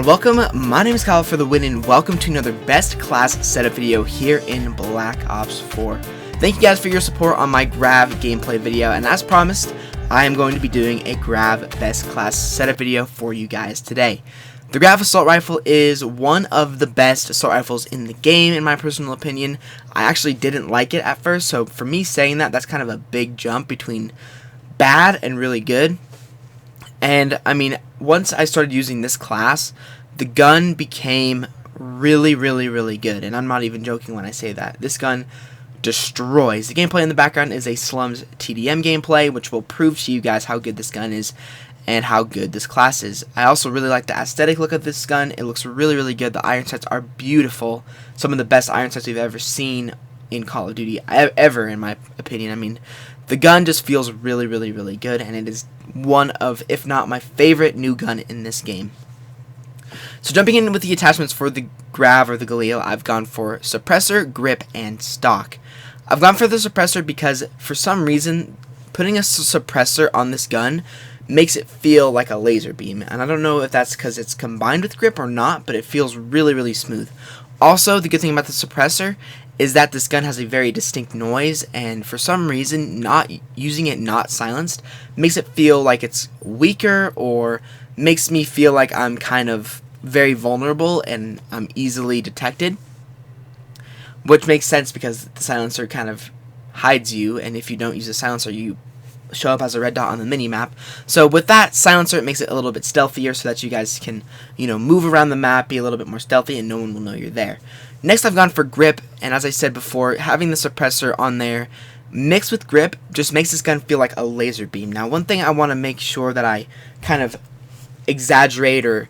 everyone, welcome. My name is Kyle for the win, and welcome to another best class setup video here in Black Ops 4. Thank you guys for your support on my Grav gameplay video, and as promised, I am going to be doing a Grav best class setup video for you guys today. The Grav assault rifle is one of the best assault rifles in the game, in my personal opinion. I actually didn't like it at first, so for me saying that, that's kind of a big jump between bad and really good. And I mean, once I started using this class, the gun became really good. And I'm not even joking when I say that. This gun destroys. The gameplay in the background is a Slums TDM gameplay, which will prove to you guys how good this gun is and how good this class is. I also really like the aesthetic look of this gun. It looks really good. The iron sights are beautiful. Some of the best iron sights we've ever seen in Call of Duty, ever, in my opinion. I mean, the gun just feels really good, and it is one of, if not my favorite new gun in this game. So jumping in with the attachments for the Grav or the Galil, I've gone for suppressor, grip, and stock. I've gone for the suppressor because for some reason putting a suppressor on this gun makes it feel like a laser beam, and I don't know if that's because it's combined with grip or not, but it feels really smooth. Also, the good thing about the suppressor is that this gun has a very distinct noise, and for some reason, not using it not silenced makes it feel like it's weaker, or makes me feel like I'm kind of very vulnerable and I'm easily detected, which makes sense because the silencer kind of hides you, and if you don't use a silencer, you show up as a red dot on the mini-map. So with that silencer, it makes it a little bit stealthier so that you guys can, move around the map, be a little bit more stealthy, and no one will know you're there. Next, I've gone for grip, and as I said before, having the suppressor on there mixed with grip just makes this gun feel like a laser beam. Now, one thing I want to make sure that I kind of exaggerate or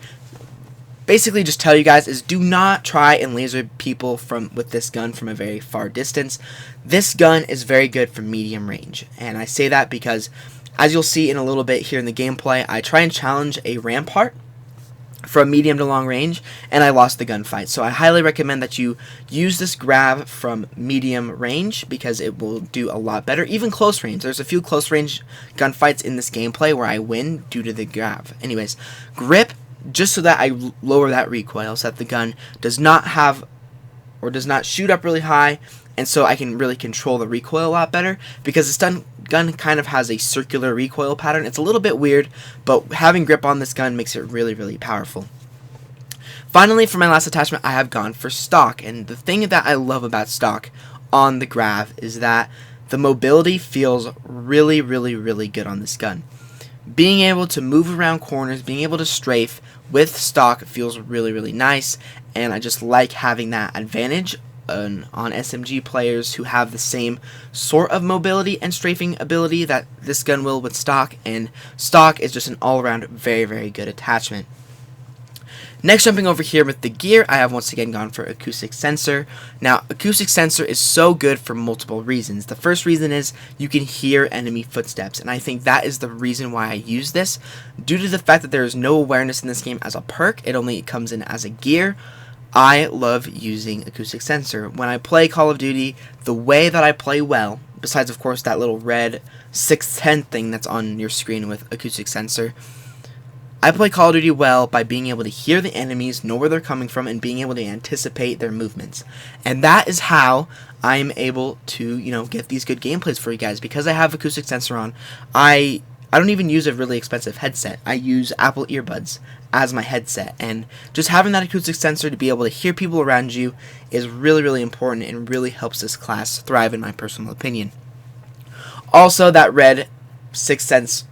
basically just tell you guys is do not try and laser people with this gun from a very far distance. This gun is very good for medium range, and I say that because, as you'll see in a little bit here in the gameplay, I try and challenge a Rampart from medium to long range, and I lost the gunfight. So I highly recommend that you use this Grav from medium range because it will do a lot better. Even close range. There's a few close range gunfights in this gameplay where I win due to the Grav. Anyways, grip, just so that I lower that recoil so that the gun does not have or does not shoot up really high, and so I can really control the recoil a lot better, because this gun kind of has a circular recoil pattern. It's a little bit weird, but having grip on this gun makes it really powerful. Finally, for my last attachment, I have gone for stock, and the thing that I love about stock on the Grav is that the mobility feels really good on this gun. Being able to move around corners, being able to strafe with stock feels really nice, and I just like having that advantage on SMG players who have the same sort of mobility and strafing ability that this gun will with stock, and stock is just an all-around very good attachment. Next, jumping over here with the gear, I have once again gone for Acoustic Sensor. Now, Acoustic Sensor is so good for multiple reasons. The first reason is you can hear enemy footsteps, and I think that is the reason why I use this. Due to the fact that there is no awareness in this game as a perk, it only comes in as a gear, I love using Acoustic Sensor. When I play Call of Duty, the way that I play well, besides of course that little red 610 thing that's on your screen with Acoustic Sensor, I play Call of Duty well by being able to hear the enemies, know where they're coming from, and being able to anticipate their movements. And that is how I'm able to, get these good gameplays for you guys. Because I have Acoustic Sensor on, I don't even use a really expensive headset. I use Apple earbuds as my headset. And just having that Acoustic Sensor to be able to hear people around you is really important and really helps this class thrive, in my personal opinion. Also, that red 6th Sense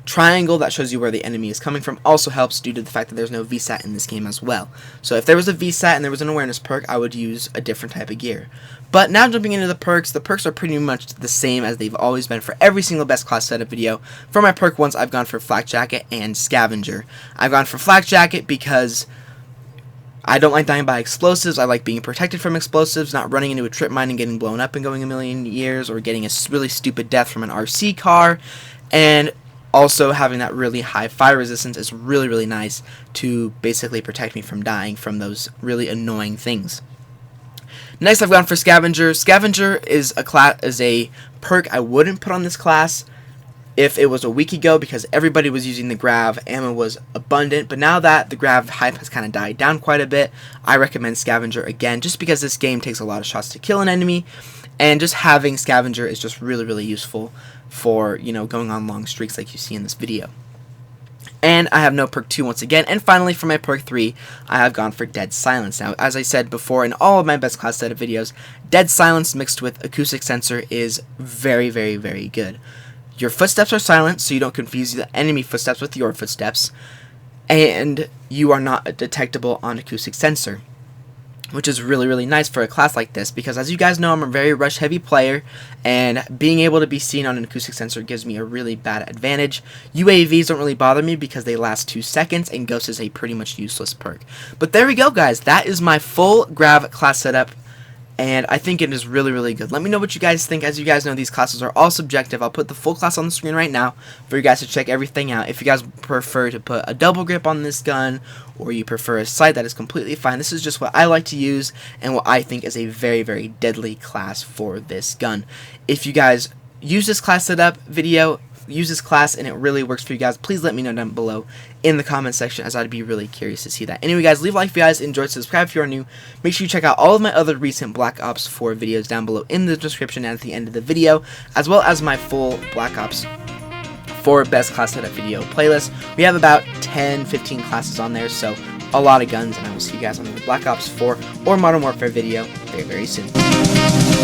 triangle that shows you where the enemy is coming from also helps due to the fact that there's no VSAT in this game as well. So if there was a VSAT and there was an awareness perk, I would use a different type of gear. But now jumping into the perks are pretty much the same as they've always been for every single best class setup video. For my perk ones, I've gone for Flak Jacket and Scavenger. I've gone for Flak Jacket because I don't like dying by explosives. I like being protected from explosives, not running into a trip mine and getting blown up and going a million years, or getting a really stupid death from an RC car, and also having that really high fire resistance is really nice to basically protect me from dying from those really annoying things. Next, I've gone for Scavenger. Scavenger is a perk I wouldn't put on this class if it was a week ago, because everybody was using the Grav, ammo was abundant. But now that the Grav hype has kind of died down quite a bit, I recommend Scavenger again, just because this game takes a lot of shots to kill an enemy, and just having Scavenger is just really, really useful for, you know, going on long streaks like you see in this video. And I have no perk 2 once again. And finally, for my perk 3, I have gone for Dead Silence. Now, as I said before in all of my best class setup videos, Dead Silence mixed with Acoustic Sensor is very, very, very good. Your footsteps are silent, so you don't confuse the enemy footsteps with your footsteps. And you are not detectable on Acoustic Sensor, which is really, really nice for a class like this, because as you guys know, I'm a very rush heavy player, and being able to be seen on an Acoustic Sensor gives me a really bad advantage. UAVs don't really bother me because they last 2 seconds, and Ghost is a pretty much useless perk. But there we go, guys. That is my full Grav class setup, and I think it is really, really good. Let me know what you guys think. As you guys know, these classes are all subjective. I'll put the full class on the screen right now for you guys to check everything out. If you guys prefer to put a double grip on this gun, or you prefer a sight, that is completely fine. This is just what I like to use, and what I think is a very, very deadly class for this gun. If you guys use this class setup video, use this class, and it really works for you guys, please let me know down below in the comment section, as I'd be really curious to see that. Anyway, guys, leave a like if you guys enjoyed, subscribe if you are new. Make sure you check out all of my other recent Black Ops 4 videos down below in the description and at the end of the video, as well as my full Black Ops 4 best class setup video playlist. We have about 10-15 classes on there, so a lot of guns, and I will see you guys on the Black Ops 4 or Modern Warfare video very, very soon.